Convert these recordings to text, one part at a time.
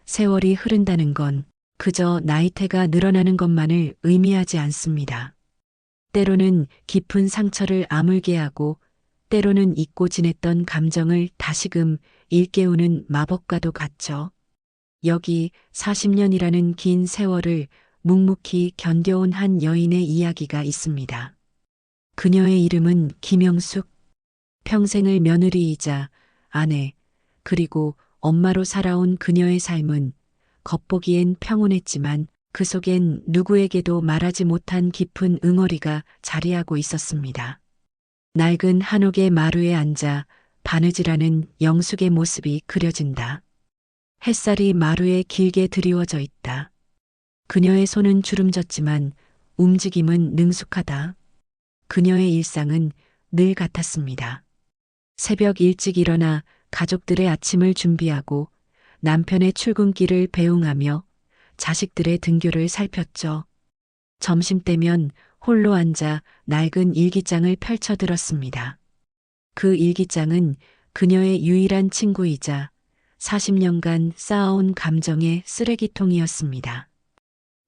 세월이 흐른다는 건 그저 나이테가 늘어나는 것만을 의미하지 않습니다. 때로는 깊은 상처를 아물게 하고 때로는 잊고 지냈던 감정을 다시금 일깨우는 마법과도 같죠. 여기 40년이라는 긴 세월을 묵묵히 견뎌온 한 여인의 이야기가 있습니다. 그녀의 이름은 김영숙. 평생을 며느리이자 아내, 그리고 엄마로 살아온 그녀의 삶은 겉보기엔 평온했지만 그 속엔 누구에게도 말하지 못한 깊은 응어리가 자리하고 있었습니다. 낡은 한옥의 마루에 앉아 바느질하는 영숙의 모습이 그려진다. 햇살이 마루에 길게 드리워져 있다. 그녀의 손은 주름졌지만 움직임은 능숙하다. 그녀의 일상은 늘 같았습니다. 새벽 일찍 일어나 가족들의 아침을 준비하고 남편의 출근길을 배웅하며 자식들의 등교를 살폈죠. 점심때면 홀로 앉아 낡은 일기장을 펼쳐들었습니다. 그 일기장은 그녀의 유일한 친구이자 40년간 쌓아온 감정의 쓰레기통이었습니다.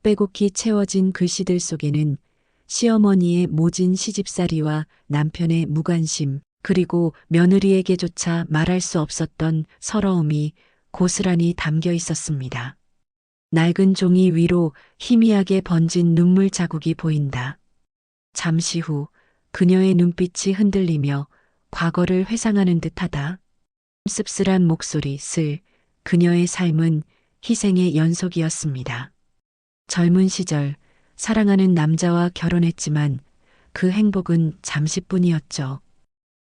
빼곡히 채워진 글씨들 속에는 시어머니의 모진 시집살이와 남편의 무관심, 그리고 며느리에게조차 말할 수 없었던 서러움이 고스란히 담겨 있었습니다. 낡은 종이 위로 희미하게 번진 눈물 자국이 보인다. 잠시 후 그녀의 눈빛이 흔들리며 과거를 회상하는 듯하다. 씁쓸한 목소리 그녀의 삶은 희생의 연속이었습니다. 젊은 시절 사랑하는 남자와 결혼했지만 그 행복은 잠시뿐이었죠.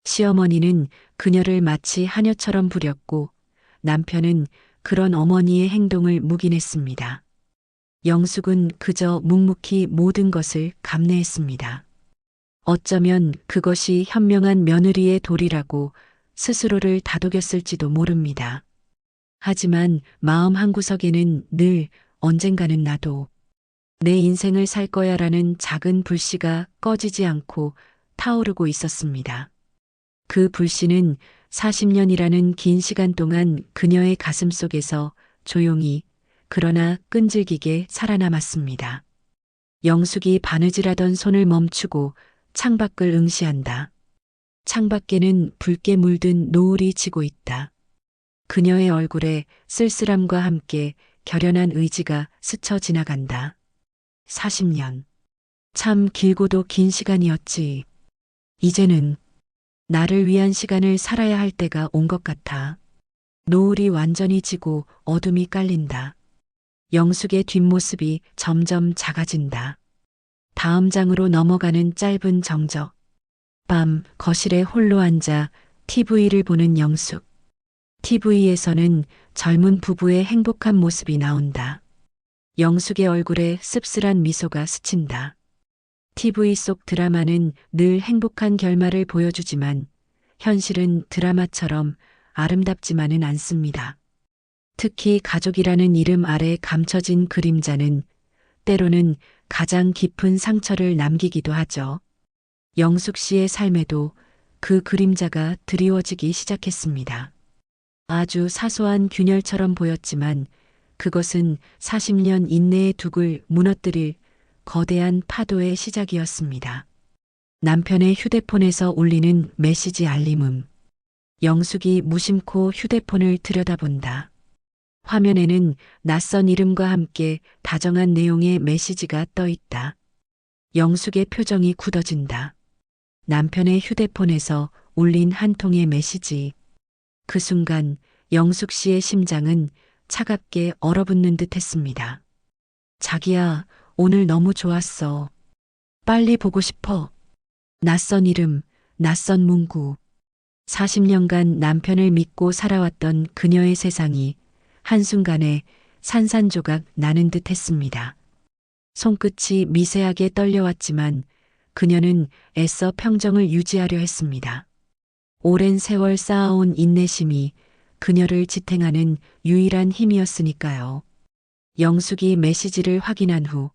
시어머니는 그녀를 마치 하녀처럼 부렸고 남편은 그런 어머니의 행동을 묵인했습니다. 영숙은 그저 묵묵히 모든 것을 감내했습니다. 어쩌면 그것이 현명한 며느리의 도리라고 스스로를 다독였을지도 모릅니다. 하지만 마음 한구석에는 늘 언젠가는 나도 내 인생을 살 거야라는 작은 불씨가 꺼지지 않고 타오르고 있었습니다. 그 불씨는 40년이라는 긴 시간 동안 그녀의 가슴 속에서 조용히 그러나 끈질기게 살아남았습니다. 영숙이 바느질하던 손을 멈추고 창밖을 응시한다. 창밖에는 붉게 물든 노을이 지고 있다. 그녀의 얼굴에 쓸쓸함과 함께 결연한 의지가 스쳐 지나간다. 40년. 참 길고도 긴 시간이었지. 이제는 나를 위한 시간을 살아야 할 때가 온 것 같아. 노을이 완전히 지고 어둠이 깔린다. 영숙의 뒷모습이 점점 작아진다. 다음 장으로 넘어가는 짧은 정적. 밤 거실에 홀로 앉아 TV를 보는 영숙. TV에서는 젊은 부부의 행복한 모습이 나온다. 영숙의 얼굴에 씁쓸한 미소가 스친다. TV 속 드라마는 늘 행복한 결말을 보여주지만 현실은 드라마처럼 아름답지만은 않습니다. 특히 가족이라는 이름 아래 감춰진 그림자는 때로는 가장 깊은 상처를 남기기도 하죠. 영숙 씨의 삶에도 그 그림자가 드리워지기 시작했습니다. 아주 사소한 균열처럼 보였지만 그것은 40년 인내의 둑을 무너뜨릴 거대한 파도의 시작이었습니다. 남편의 휴대폰에서 울리는 메시지 알림음. 영숙이 무심코 휴대폰을 들여다본다. 화면에는 낯선 이름과 함께 다정한 내용의 메시지가 떠 있다. 영숙의 표정이 굳어진다. 남편의 휴대폰에서 울린 한 통의 메시지. 그 순간 영숙 씨의 심장은 차갑게 얼어붙는 듯 했습니다. 자기야, 오늘 너무 좋았어. 빨리 보고 싶어. 낯선 이름, 낯선 문구. 40년간 남편을 믿고 살아왔던 그녀의 세상이 한순간에 산산조각 나는 듯 했습니다. 손끝이 미세하게 떨려왔지만 그녀는 애써 평정을 유지하려 했습니다. 오랜 세월 쌓아온 인내심이 그녀를 지탱하는 유일한 힘이었으니까요. 영숙이 메시지를 확인한 후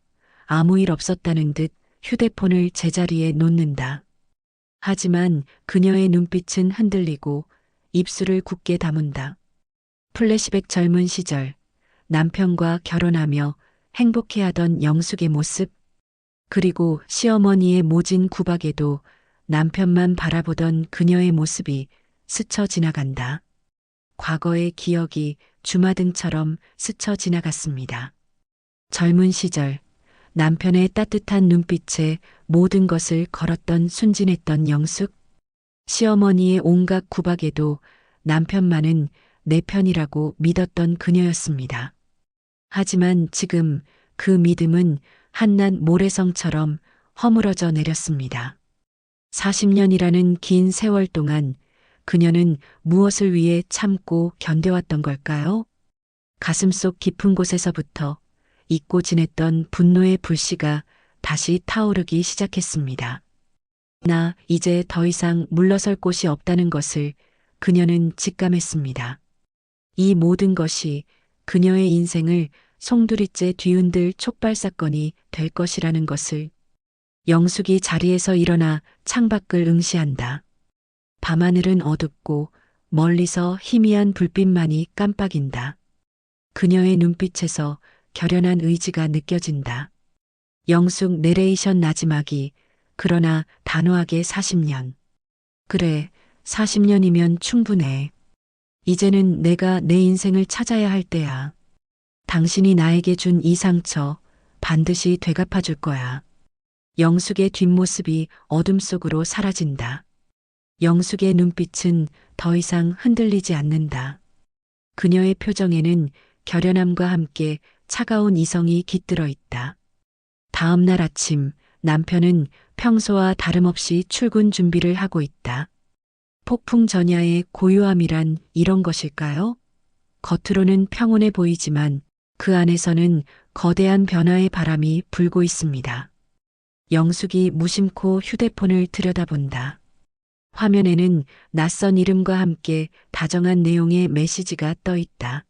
아무 일 없었다는 듯 휴대폰을 제자리에 놓는다. 하지만 그녀의 눈빛은 흔들리고 입술을 굳게 다문다. 플래시백 젊은 시절 남편과 결혼하며 행복해하던 영숙의 모습, 그리고 시어머니의 모진 구박에도 남편만 바라보던 그녀의 모습이 스쳐 지나간다. 과거의 기억이 주마등처럼 스쳐 지나갔습니다. 젊은 시절 남편의 따뜻한 눈빛에 모든 것을 걸었던 순진했던 영숙, 시어머니의 온갖 구박에도 남편만은 내 편이라고 믿었던 그녀였습니다. 하지만 지금 그 믿음은 한낱 모래성처럼 허물어져 내렸습니다. 40년이라는 긴 세월 동안 그녀는 무엇을 위해 참고 견뎌왔던 걸까요? 가슴속 깊은 곳에서부터 잊고 지냈던 분노의 불씨가 다시 타오르기 시작했습니다. 나 이제 더 이상 물러설 곳이 없다는 것을 그녀는 직감했습니다. 이 모든 것이 그녀의 인생을 송두리째 뒤흔들 촉발 사건이 될 것이라는 것을. 영숙이 자리에서 일어나 창밖을 응시한다. 밤하늘은 어둡고 멀리서 희미한 불빛만이 깜빡인다. 그녀의 눈빛에서 결연한 의지가 느껴진다. 영숙 내레이션 마지막이 그러나 단호하게 40년. 그래, 40년이면 충분해. 이제는 내가 내 인생을 찾아야 할 때야. 당신이 나에게 준 이 상처 반드시 되갚아 줄 거야. 영숙의 뒷모습이 어둠 속으로 사라진다. 영숙의 눈빛은 더 이상 흔들리지 않는다. 그녀의 표정에는 결연함과 함께 차가운 이성이 깃들어 있다. 다음 날 아침 남편은 평소와 다름없이 출근 준비를 하고 있다. 폭풍 전야의 고요함이란 이런 것일까요? 겉으로는 평온해 보이지만 그 안에서는 거대한 변화의 바람이 불고 있습니다. 영숙이 무심코 휴대폰을 들여다본다. 화면에는 낯선 이름과 함께 다정한 내용의 메시지가 떠 있다.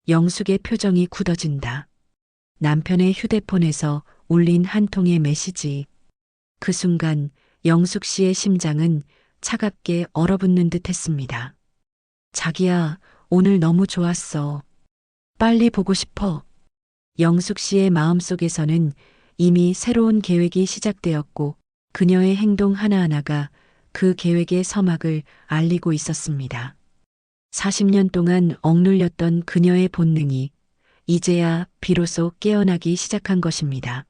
영숙의 표정이 굳어진다. 남편의 휴대폰에서 울린 한 통의 메시지. 그 순간 영숙 씨의 심장은 차갑게 얼어붙는 듯 했습니다. 자기야, 오늘 너무 좋았어. 빨리 보고 싶어. 영숙 씨의 마음속에서는 이미 새로운 계획이 시작되었고 그녀의 행동 하나하나가 그 계획의 서막을 알리고 있었습니다. 40년 동안 억눌렸던 그녀의 본능이 이제야 비로소 깨어나기 시작한 것입니다.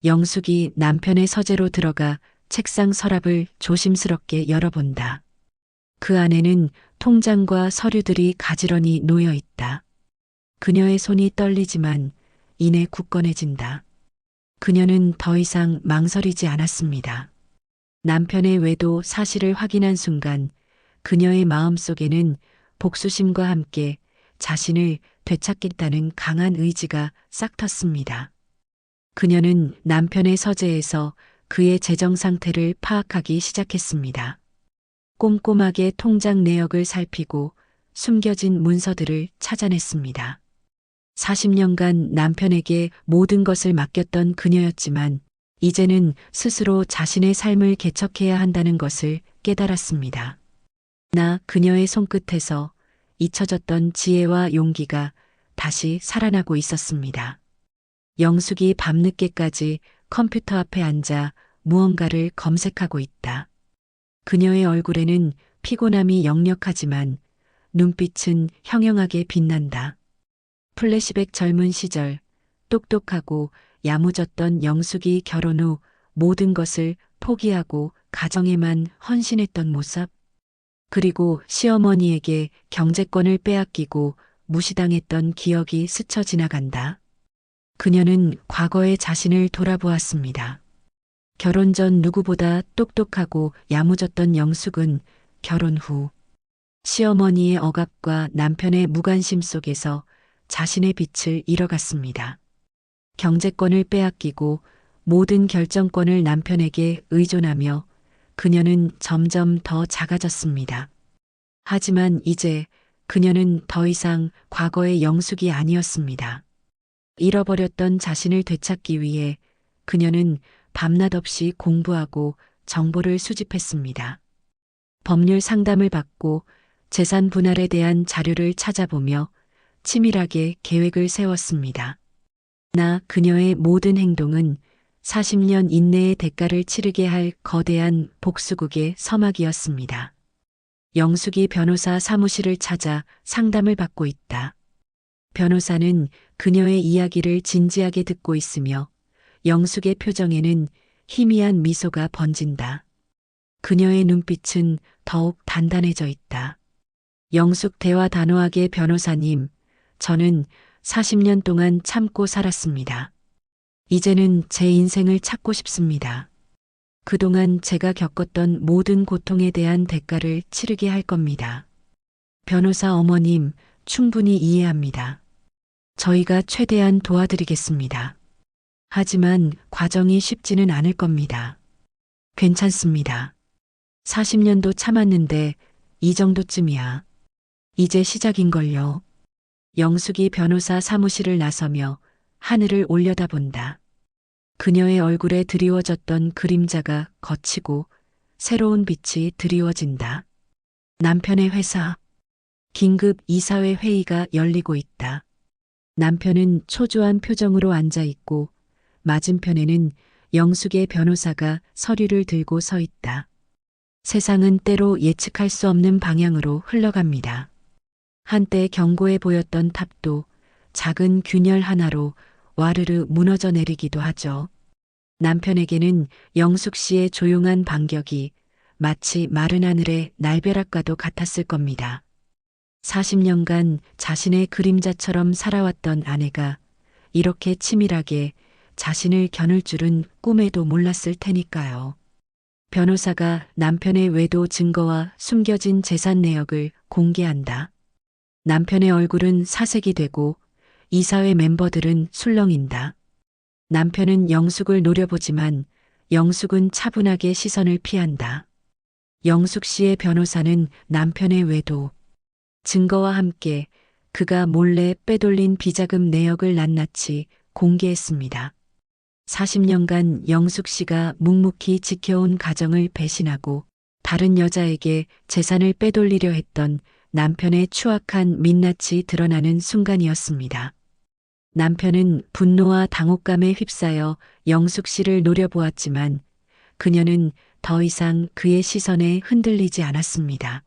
영숙이 남편의 서재로 들어가 책상 서랍을 조심스럽게 열어본다. 그 안에는 통장과 서류들이 가지런히 놓여 있다. 그녀의 손이 떨리지만 이내 굳건해진다. 그녀는 더 이상 망설이지 않았습니다. 남편의 외도 사실을 확인한 순간 그녀의 마음속에는 복수심과 함께 자신을 되찾겠다는 강한 의지가 싹 텄습니다. 그녀는 남편의 서재에서 그의 재정 상태를 파악하기 시작했습니다. 꼼꼼하게 통장 내역을 살피고 숨겨진 문서들을 찾아냈습니다. 40년간 남편에게 모든 것을 맡겼던 그녀였지만 이제는 스스로 자신의 삶을 개척해야 한다는 것을 깨달았습니다. 나 그녀의 손끝에서 잊혀졌던 지혜와 용기가 다시 살아나고 있었습니다. 영숙이 밤늦게까지 컴퓨터 앞에 앉아 무언가를 검색하고 있다. 그녀의 얼굴에는 피곤함이 역력하지만 눈빛은 형형하게 빛난다. 플래시백 젊은 시절 똑똑하고 야무졌던 영숙이 결혼 후 모든 것을 포기하고 가정에만 헌신했던 모습. 그리고 시어머니에게 경제권을 빼앗기고 무시당했던 기억이 스쳐 지나간다. 그녀는 과거의 자신을 돌아보았습니다. 결혼 전 누구보다 똑똑하고 야무졌던 영숙은 결혼 후 시어머니의 억압과 남편의 무관심 속에서 자신의 빛을 잃어갔습니다. 경제권을 빼앗기고 모든 결정권을 남편에게 의존하며 그녀는 점점 더 작아졌습니다. 하지만 이제 그녀는 더 이상 과거의 영숙이 아니었습니다. 잃어버렸던 자신을 되찾기 위해 그녀는 밤낮 없이 공부하고 정보를 수집했습니다. 법률 상담을 받고 재산 분할에 대한 자료를 찾아보며 치밀하게 계획을 세웠습니다. 나 그녀의 모든 행동은 40년 인내의 대가를 치르게 할 거대한 복수극의 서막이었습니다. 영숙이 변호사 사무실을 찾아 상담을 받고 있다. 변호사는 그녀의 이야기를 진지하게 듣고 있으며 영숙의 표정에는 희미한 미소가 번진다. 그녀의 눈빛은 더욱 단단해져 있다. 영숙 대화 단호하게 변호사님, 저는 40년 동안 참고 살았습니다. 이제는 제 인생을 찾고 싶습니다. 그동안 제가 겪었던 모든 고통에 대한 대가를 치르게 할 겁니다. 변호사 어머님, 충분히 이해합니다. 저희가 최대한 도와드리겠습니다. 하지만 과정이 쉽지는 않을 겁니다. 괜찮습니다. 40년도 참았는데 이 정도쯤이야. 이제 시작인걸요. 영숙이 변호사 사무실을 나서며 하늘을 올려다본다. 그녀의 얼굴에 드리워졌던 그림자가 걷히고 새로운 빛이 드리워진다. 남편의 회사. 긴급 이사회 회의가 열리고 있다. 남편은 초조한 표정으로 앉아 있고 맞은편에는 영숙의 변호사가 서류를 들고 서 있다. 세상은 때로 예측할 수 없는 방향으로 흘러갑니다. 한때 견고해 보였던 탑도 작은 균열 하나로 와르르 무너져 내리기도 하죠. 남편에게는 영숙 씨의 조용한 반격이 마치 마른 하늘의 날벼락과도 같았을 겁니다. 40년간 자신의 그림자처럼 살아왔던 아내가 이렇게 치밀하게 자신을 겨눌 줄은 꿈에도 몰랐을 테니까요. 변호사가 남편의 외도 증거와 숨겨진 재산 내역을 공개한다. 남편의 얼굴은 사색이 되고 이사회 멤버들은 술렁인다. 남편은 영숙을 노려보지만 영숙은 차분하게 시선을 피한다. 영숙 씨의 변호사는 남편의 외도, 증거와 함께 그가 몰래 빼돌린 비자금 내역을 낱낱이 공개했습니다. 40년간 영숙 씨가 묵묵히 지켜온 가정을 배신하고 다른 여자에게 재산을 빼돌리려 했던 남편의 추악한 민낯이 드러나는 순간이었습니다. 남편은 분노와 당혹감에 휩싸여 영숙 씨를 노려보았지만 그녀는 더 이상 그의 시선에 흔들리지 않았습니다.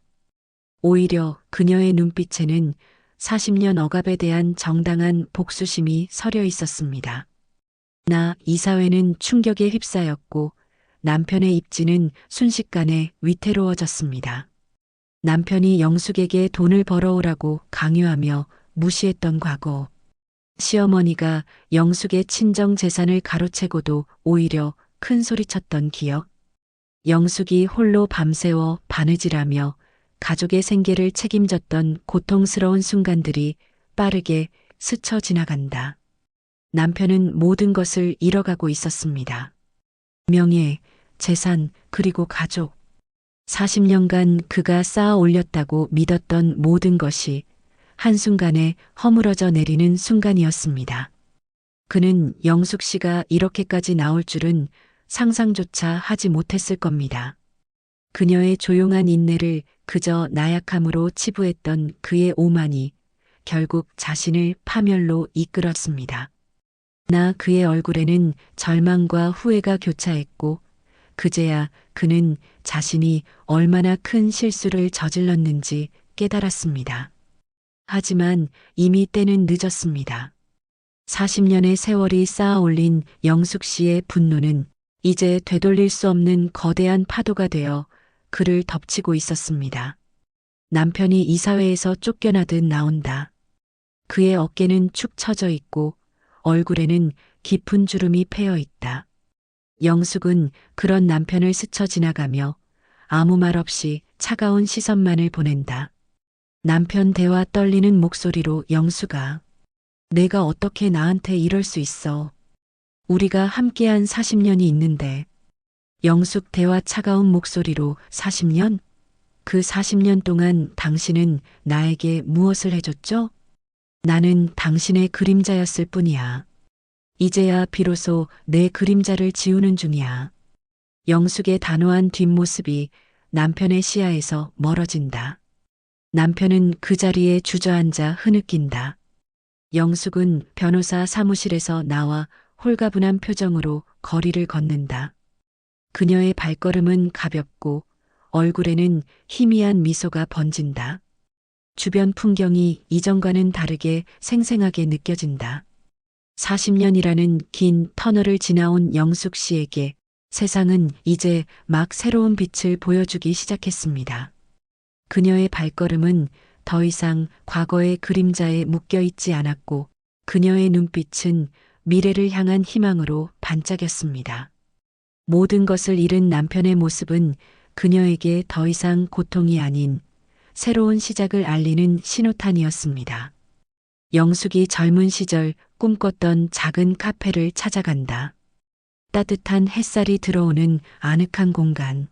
오히려 그녀의 눈빛에는 40년 억압에 대한 정당한 복수심이 서려 있었습니다. 나 이사회는 충격에 휩싸였고 남편의 입지는 순식간에 위태로워졌습니다. 남편이 영숙에게 돈을 벌어오라고 강요하며 무시했던 과거. 시어머니가 영숙의 친정 재산을 가로채고도 오히려 큰 소리쳤던 기억. 영숙이 홀로 밤새워 바느질하며 가족의 생계를 책임졌던 고통스러운 순간들이 빠르게 스쳐 지나간다. 남편은 모든 것을 잃어가고 있었습니다. 명예, 재산, 그리고 가족. 40년간 그가 쌓아 올렸다고 믿었던 모든 것이 한순간에 허물어져 내리는 순간이었습니다. 그는 영숙 씨가 이렇게까지 나올 줄은 상상조차 하지 못했을 겁니다. 그녀의 조용한 인내를 그저 나약함으로 치부했던 그의 오만이 결국 자신을 파멸로 이끌었습니다. 나 그의 얼굴에는 절망과 후회가 교차했고 그제야 그는 자신이 얼마나 큰 실수를 저질렀는지 깨달았습니다. 하지만 이미 때는 늦었습니다. 40년의 세월이 쌓아 올린 영숙 씨의 분노는 이제 되돌릴 수 없는 거대한 파도가 되어 그를 덮치고 있었습니다. 남편이 이사회에서 쫓겨나듯 나온다. 그의 어깨는 축 처져 있고 얼굴에는 깊은 주름이 패여 있다. 영숙은 그런 남편을 스쳐 지나가며 아무 말 없이 차가운 시선만을 보낸다. 남편 대화 떨리는 목소리로 영숙아, 내가 어떻게 나한테 이럴 수 있어. 우리가 함께한 40년이 있는데. 영숙 대화 차가운 목소리로 40년? 그 40년 동안 당신은 나에게 무엇을 해줬죠? 나는 당신의 그림자였을 뿐이야. 이제야 비로소 내 그림자를 지우는 중이야. 영숙의 단호한 뒷모습이 남편의 시야에서 멀어진다. 남편은 그 자리에 주저앉아 흐느낀다. 영숙은 변호사 사무실에서 나와 홀가분한 표정으로 거리를 걷는다. 그녀의 발걸음은 가볍고 얼굴에는 희미한 미소가 번진다. 주변 풍경이 이전과는 다르게 생생하게 느껴진다. 40년이라는 긴 터널을 지나온 영숙 씨에게 세상은 이제 막 새로운 빛을 보여주기 시작했습니다. 그녀의 발걸음은 더 이상 과거의 그림자에 묶여 있지 않았고 그녀의 눈빛은 미래를 향한 희망으로 반짝였습니다. 모든 것을 잃은 남편의 모습은 그녀에게 더 이상 고통이 아닌 새로운 시작을 알리는 신호탄이었습니다. 영숙이 젊은 시절 꿈꿨던 작은 카페를 찾아간다. 따뜻한 햇살이 들어오는 아늑한 공간.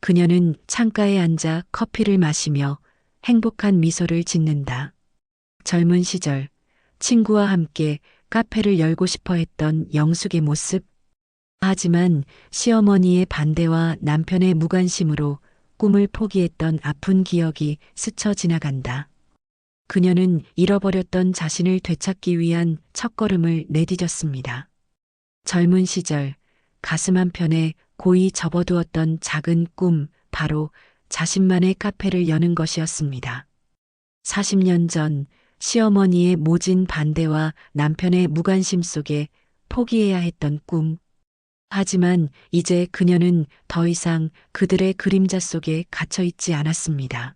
그녀는 창가에 앉아 커피를 마시며 행복한 미소를 짓는다. 젊은 시절 친구와 함께 카페를 열고 싶어 했던 영숙의 모습. 하지만 시어머니의 반대와 남편의 무관심으로 꿈을 포기했던 아픈 기억이 스쳐 지나간다. 그녀는 잃어버렸던 자신을 되찾기 위한 첫걸음을 내디뎠습니다. 젊은 시절 가슴 한편에 고이 접어두었던 작은 꿈, 바로 자신만의 카페를 여는 것이었습니다. 40년 전 시어머니의 모진 반대와 남편의 무관심 속에 포기해야 했던 꿈. 하지만 이제 그녀는 더 이상 그들의 그림자 속에 갇혀 있지 않았습니다.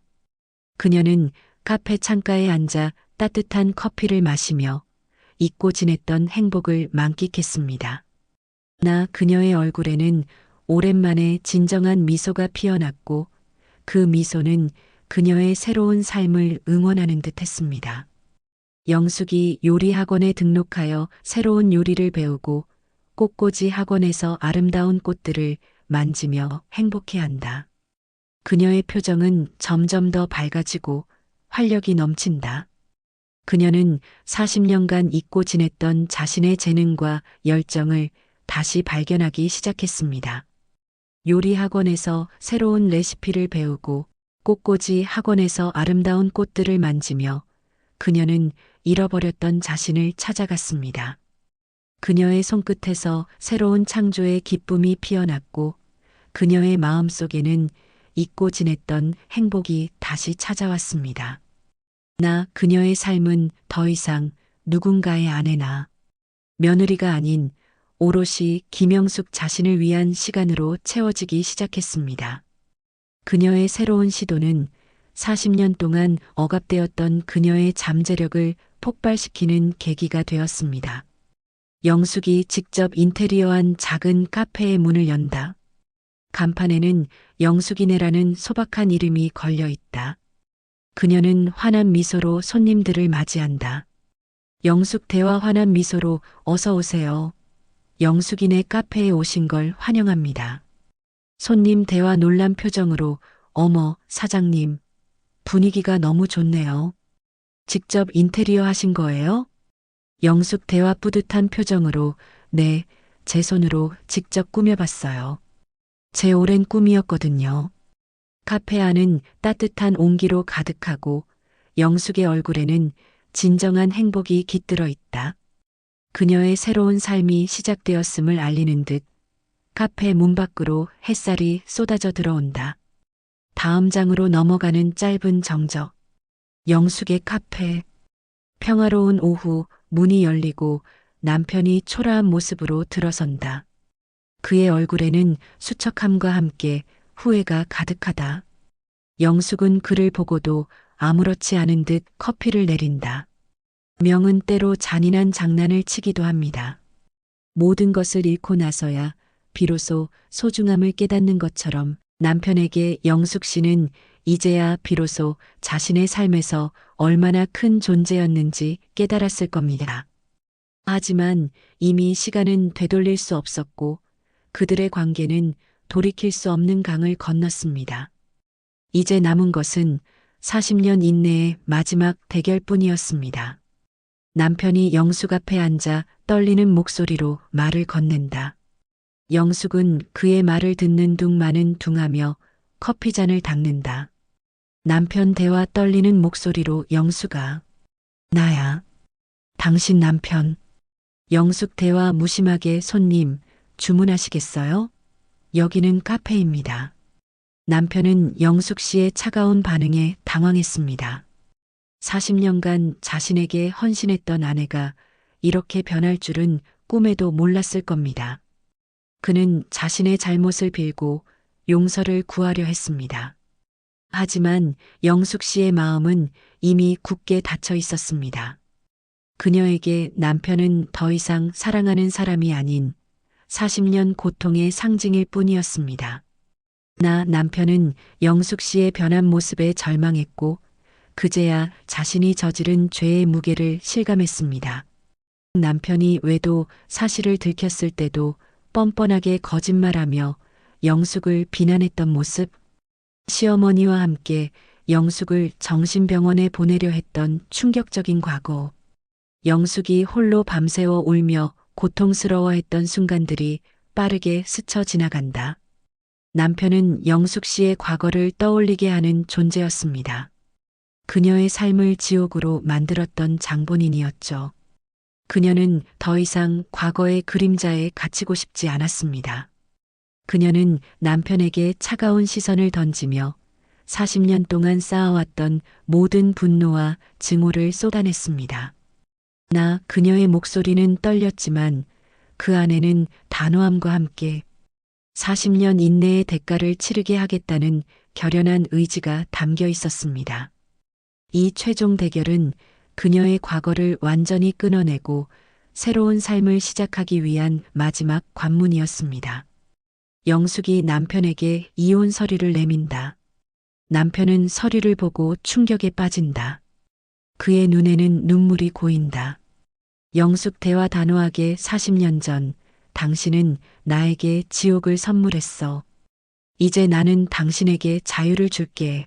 그녀는 카페 창가에 앉아 따뜻한 커피를 마시며 잊고 지냈던 행복을 만끽했습니다. 나 그녀의 얼굴에는 오랜만에 진정한 미소가 피어났고 그 미소는 그녀의 새로운 삶을 응원하는 듯 했습니다. 영숙이 요리 학원에 등록하여 새로운 요리를 배우고 꽃꽂이 학원에서 아름다운 꽃들을 만지며 행복해한다. 그녀의 표정은 점점 더 밝아지고 활력이 넘친다. 그녀는 40년간 잊고 지냈던 자신의 재능과 열정을 다시 발견하기 시작했습니다. 요리 학원에서 새로운 레시피를 배우고 꽃꽂이 학원에서 아름다운 꽃들을 만지며 그녀는 잃어버렸던 자신을 찾아갔습니다. 그녀의 손끝에서 새로운 창조의 기쁨이 피어났고 그녀의 마음속에는 잊고 지냈던 행복이 다시 찾아왔습니다. 나 그녀의 삶은 더 이상 누군가의 아내나 며느리가 아닌 오롯이 김영숙 자신을 위한 시간으로 채워지기 시작했습니다. 그녀의 새로운 시도는 40년 동안 억압되었던 그녀의 잠재력을 폭발시키는 계기가 되었습니다. 영숙이 직접 인테리어한 작은 카페의 문을 연다. 간판에는 영숙이네라는 소박한 이름이 걸려 있다. 그녀는 환한 미소로 손님들을 맞이한다. 영숙 대화 환한 미소로 어서 오세요. 영숙이네 카페에 오신 걸 환영합니다. 손님 대화 놀란 표정으로 어머, 사장님. 분위기가 너무 좋네요. 직접 인테리어 하신 거예요? 영숙 대화 뿌듯한 표정으로 네, 제 손으로 직접 꾸며봤어요. 제 오랜 꿈이었거든요. 카페 안은 따뜻한 온기로 가득하고 영숙의 얼굴에는 진정한 행복이 깃들어 있다. 그녀의 새로운 삶이 시작되었음을 알리는 듯 카페 문 밖으로 햇살이 쏟아져 들어온다. 다음 장으로 넘어가는 짧은 정적. 영숙의 카페. 평화로운 오후 문이 열리고 남편이 초라한 모습으로 들어선다. 그의 얼굴에는 수척함과 함께 후회가 가득하다. 영숙은 그를 보고도 아무렇지 않은 듯 커피를 내린다. 명은 때로 잔인한 장난을 치기도 합니다. 모든 것을 잃고 나서야 비로소 소중함을 깨닫는 것처럼 남편에게 영숙 씨는 이제야 비로소 자신의 삶에서 얼마나 큰 존재였는지 깨달았을 겁니다. 하지만 이미 시간은 되돌릴 수 없었고 그들의 관계는 돌이킬 수 없는 강을 건넜습니다. 이제 남은 것은 40년 인내의 마지막 대결뿐이었습니다. 남편이 영숙 앞에 앉아 떨리는 목소리로 말을 건넨다. 영숙은 그의 말을 듣는 둥 마는 둥하며 커피잔을 닦는다. 남편 대화 떨리는 목소리로 영수가 나야. 당신 남편. 영숙 대화 무심하게 손님 주문하시겠어요? 여기는 카페입니다. 남편은 영숙 씨의 차가운 반응에 당황했습니다. 40년간 자신에게 헌신했던 아내가 이렇게 변할 줄은 꿈에도 몰랐을 겁니다. 그는 자신의 잘못을 빌고 용서를 구하려 했습니다. 하지만 영숙 씨의 마음은 이미 굳게 닫혀 있었습니다. 그녀에게 남편은 더 이상 사랑하는 사람이 아닌 40년 고통의 상징일 뿐이었습니다. 남편은 영숙 씨의 변한 모습에 절망했고 그제야 자신이 저지른 죄의 무게를 실감했습니다. 남편이 외도 사실을 들켰을 때도 뻔뻔하게 거짓말하며 영숙을 비난했던 모습, 시어머니와 함께 영숙을 정신병원에 보내려 했던 충격적인 과거, 영숙이 홀로 밤새워 울며 고통스러워했던 순간들이 빠르게 스쳐 지나간다. 남편은 영숙 씨의 과거를 떠올리게 하는 존재였습니다. 그녀의 삶을 지옥으로 만들었던 장본인이었죠. 그녀는 더 이상 과거의 그림자에 갇히고 싶지 않았습니다. 그녀는 남편에게 차가운 시선을 던지며 40년 동안 쌓아왔던 모든 분노와 증오를 쏟아냈습니다. 그녀의 목소리는 떨렸지만 그 안에는 단호함과 함께 40년 인내의 대가를 치르게 하겠다는 결연한 의지가 담겨 있었습니다. 이 최종 대결은 그녀의 과거를 완전히 끊어내고 새로운 삶을 시작하기 위한 마지막 관문이었습니다. 영숙이 남편에게 이혼 서류를 내민다. 남편은 서류를 보고 충격에 빠진다. 그의 눈에는 눈물이 고인다. 영숙 대화 단호하게 40년 전 당신은 나에게 지옥을 선물했어. 이제 나는 당신에게 자유를 줄게.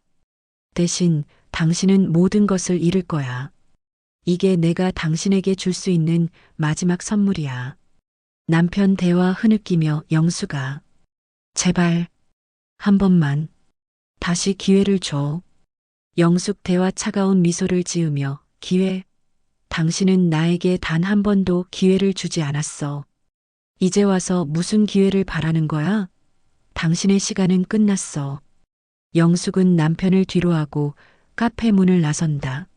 대신 당신은 모든 것을 잃을 거야. 이게 내가 당신에게 줄 수 있는 마지막 선물이야. 남편 대화 흐느끼며 영수가 제발 한 번만 다시 기회를 줘. 영숙 대화 차가운 미소를 지으며 기회? 당신은 나에게 단 한 번도 기회를 주지 않았어. 이제 와서 무슨 기회를 바라는 거야? 당신의 시간은 끝났어. 영숙은 남편을 뒤로하고 카페 문을 나선다.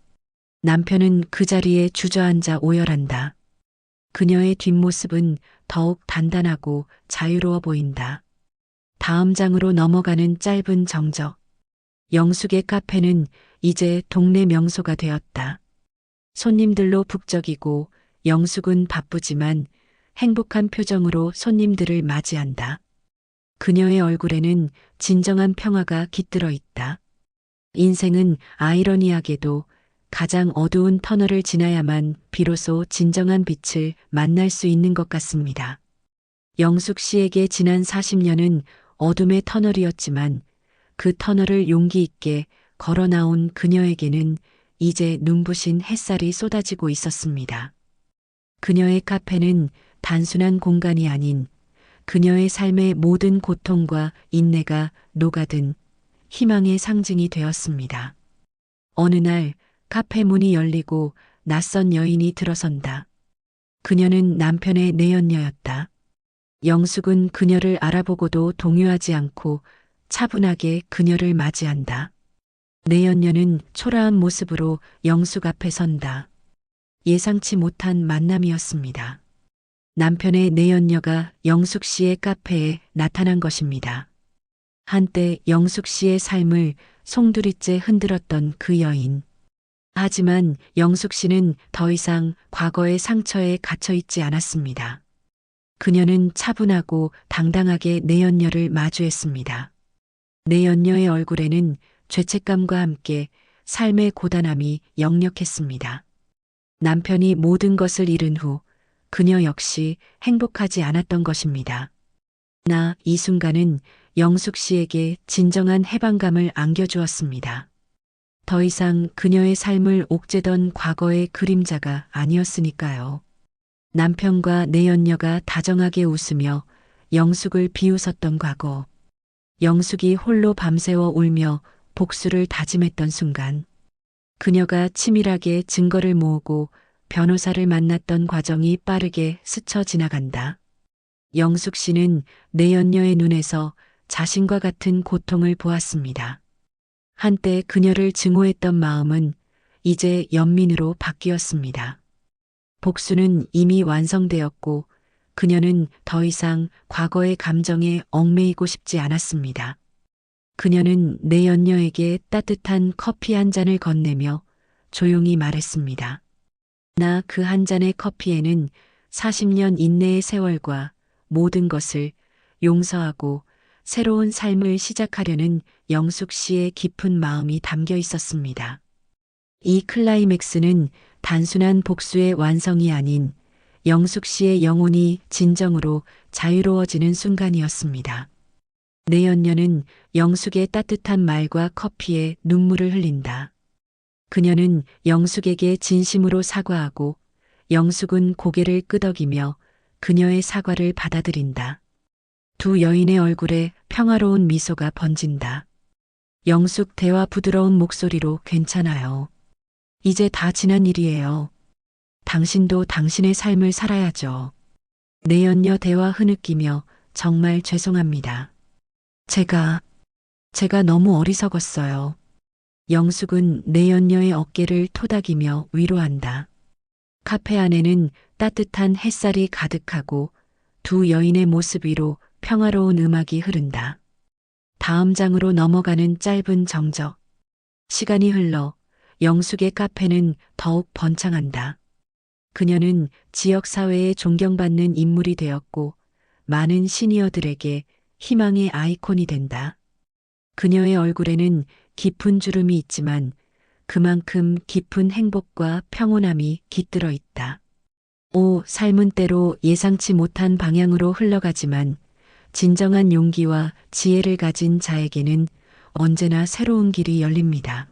남편은 그 자리에 주저앉아 오열한다. 그녀의 뒷모습은 더욱 단단하고 자유로워 보인다. 다음 장으로 넘어가는 짧은 정적. 영숙의 카페는 이제 동네 명소가 되었다. 손님들로 북적이고 영숙은 바쁘지만 행복한 표정으로 손님들을 맞이한다. 그녀의 얼굴에는 진정한 평화가 깃들어 있다. 인생은 아이러니하게도 가장 어두운 터널을 지나야만 비로소 진정한 빛을 만날 수 있는 것 같습니다. 영숙 씨에게 지난 40년은 어둠의 터널이었지만 그 터널을 용기 있게 걸어 나온 그녀에게는 이제 눈부신 햇살이 쏟아지고 있었습니다. 그녀의 카페는 단순한 공간이 아닌 그녀의 삶의 모든 고통과 인내가 녹아든 희망의 상징이 되었습니다. 어느 날 카페 문이 열리고 낯선 여인이 들어선다. 그녀는 남편의 내연녀였다. 영숙은 그녀를 알아보고도 동요하지 않고 차분하게 그녀를 맞이한다. 내연녀는 초라한 모습으로 영숙 앞에 선다. 예상치 못한 만남이었습니다. 남편의 내연녀가 영숙 씨의 카페에 나타난 것입니다. 한때 영숙 씨의 삶을 송두리째 흔들었던 그 여인. 하지만 영숙 씨는 더 이상 과거의 상처에 갇혀 있지 않았습니다. 그녀는 차분하고 당당하게 내연녀를 마주했습니다. 내연녀의 얼굴에는 죄책감과 함께 삶의 고단함이 역력했습니다. 남편이 모든 것을 잃은 후 그녀 역시 행복하지 않았던 것입니다. 이 순간은 영숙 씨에게 진정한 해방감을 안겨주었습니다. 더 이상 그녀의 삶을 옥죄던 과거의 그림자가 아니었으니까요. 남편과 내연녀가 다정하게 웃으며 영숙을 비웃었던 과거. 영숙이 홀로 밤새워 울며 복수를 다짐했던 순간 그녀가 치밀하게 증거를 모으고 변호사를 만났던 과정이 빠르게 스쳐 지나간다. 영숙 씨는 내연녀의 눈에서 자신과 같은 고통을 보았습니다. 한때 그녀를 증오했던 마음은 이제 연민으로 바뀌었습니다. 복수는 이미 완성되었고 그녀는 더 이상 과거의 감정에 얽매이고 싶지 않았습니다. 그녀는 내연녀에게 따뜻한 커피 한 잔을 건네며 조용히 말했습니다. 나 그 한 잔의 커피에는 40년 인내의 세월과 모든 것을 용서하고 새로운 삶을 시작하려는 영숙 씨의 깊은 마음이 담겨 있었습니다. 이 클라이맥스는 단순한 복수의 완성이 아닌 영숙 씨의 영혼이 진정으로 자유로워지는 순간이었습니다. 내연녀는 영숙의 따뜻한 말과 커피에 눈물을 흘린다. 그녀는 영숙에게 진심으로 사과하고 영숙은 고개를 끄덕이며 그녀의 사과를 받아들인다. 두 여인의 얼굴에 평화로운 미소가 번진다. 영숙 대화 부드러운 목소리로 괜찮아요. 이제 다 지난 일이에요. 당신도 당신의 삶을 살아야죠. 내연녀 대화 흐느끼며 정말 죄송합니다. 제가 너무 어리석었어요. 영숙은 내연녀의 어깨를 토닥이며 위로한다. 카페 안에는 따뜻한 햇살이 가득하고 두 여인의 모습 위로 평화로운 음악이 흐른다. 다음 장으로 넘어가는 짧은 정적. 시간이 흘러 영숙의 카페는 더욱 번창한다. 그녀는 지역 사회에 존경받는 인물이 되었고 많은 시니어들에게 희망의 아이콘이 된다. 그녀의 얼굴에는 깊은 주름이 있지만 그만큼 깊은 행복과 평온함이 깃들어 있다. 삶은 때로 예상치 못한 방향으로 흘러가지만 진정한 용기와 지혜를 가진 자에게는 언제나 새로운 길이 열립니다.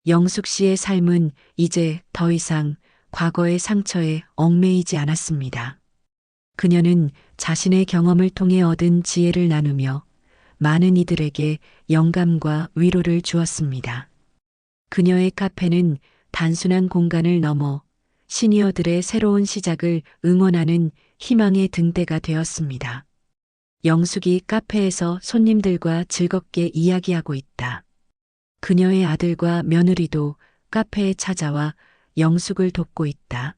영숙 씨의 삶은 이제 더 이상 과거의 상처에 얽매이지 않았습니다. 그녀는 자신의 경험을 통해 얻은 지혜를 나누며 많은 이들에게 영감과 위로를 주었습니다. 그녀의 카페는 단순한 공간을 넘어 시니어들의 새로운 시작을 응원하는 희망의 등대가 되었습니다. 영숙이 카페에서 손님들과 즐겁게 이야기하고 있다. 그녀의 아들과 며느리도 카페에 찾아와 영숙을 돕고 있다.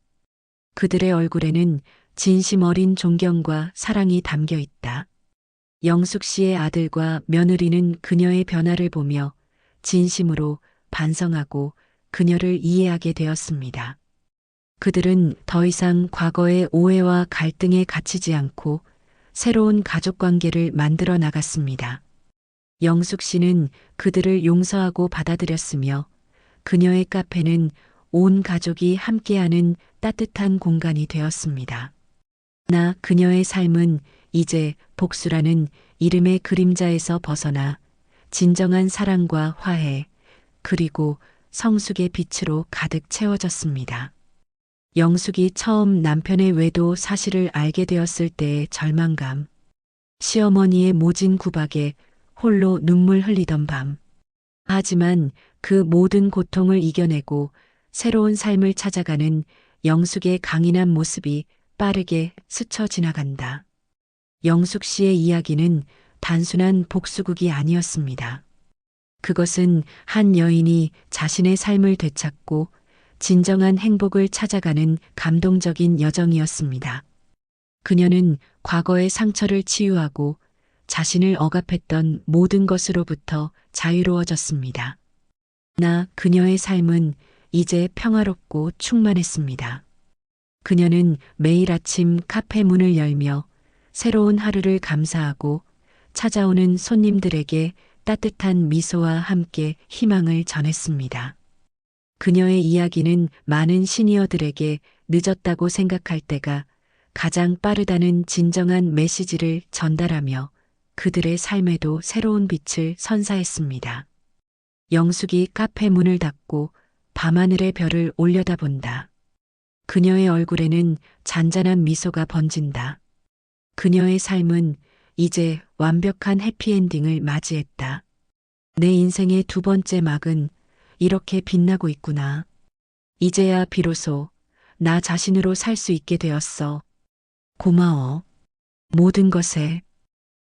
그들의 얼굴에는 진심 어린 존경과 사랑이 담겨 있다. 영숙 씨의 아들과 며느리는 그녀의 변화를 보며 진심으로 반성하고 그녀를 이해하게 되었습니다. 그들은 더 이상 과거의 오해와 갈등에 갇히지 않고 새로운 가족 관계를 만들어 나갔습니다. 영숙 씨는 그들을 용서하고 받아들였으며 그녀의 카페는 온 가족이 함께하는 따뜻한 공간이 되었습니다. 그러나 그녀의 삶은 이제 복수라는 이름의 그림자에서 벗어나 진정한 사랑과 화해, 그리고 성숙의 빛으로 가득 채워졌습니다. 영숙이 처음 남편의 외도 사실을 알게 되었을 때의 절망감, 시어머니의 모진 구박에 홀로 눈물 흘리던 밤. 하지만 그 모든 고통을 이겨내고 새로운 삶을 찾아가는 영숙의 강인한 모습이 빠르게 스쳐 지나간다. 영숙 씨의 이야기는 단순한 복수극이 아니었습니다. 그것은 한 여인이 자신의 삶을 되찾고 진정한 행복을 찾아가는 감동적인 여정이었습니다. 그녀는 과거의 상처를 치유하고 자신을 억압했던 모든 것으로부터 자유로워졌습니다. 그러나 그녀의 삶은 이제 평화롭고 충만했습니다. 그녀는 매일 아침 카페 문을 열며 새로운 하루를 감사하고 찾아오는 손님들에게 따뜻한 미소와 함께 희망을 전했습니다. 그녀의 이야기는 많은 시니어들에게 늦었다고 생각할 때가 가장 빠르다는 진정한 메시지를 전달하며 그들의 삶에도 새로운 빛을 선사했습니다. 영숙이 카페 문을 닫고 밤하늘의 별을 올려다본다. 그녀의 얼굴에는 잔잔한 미소가 번진다. 그녀의 삶은 이제 완벽한 해피엔딩을 맞이했다. 내 인생의 두 번째 막은 이렇게 빛나고 있구나. 이제야 비로소 나 자신으로 살 수 있게 되었어. 고마워. 모든 것에.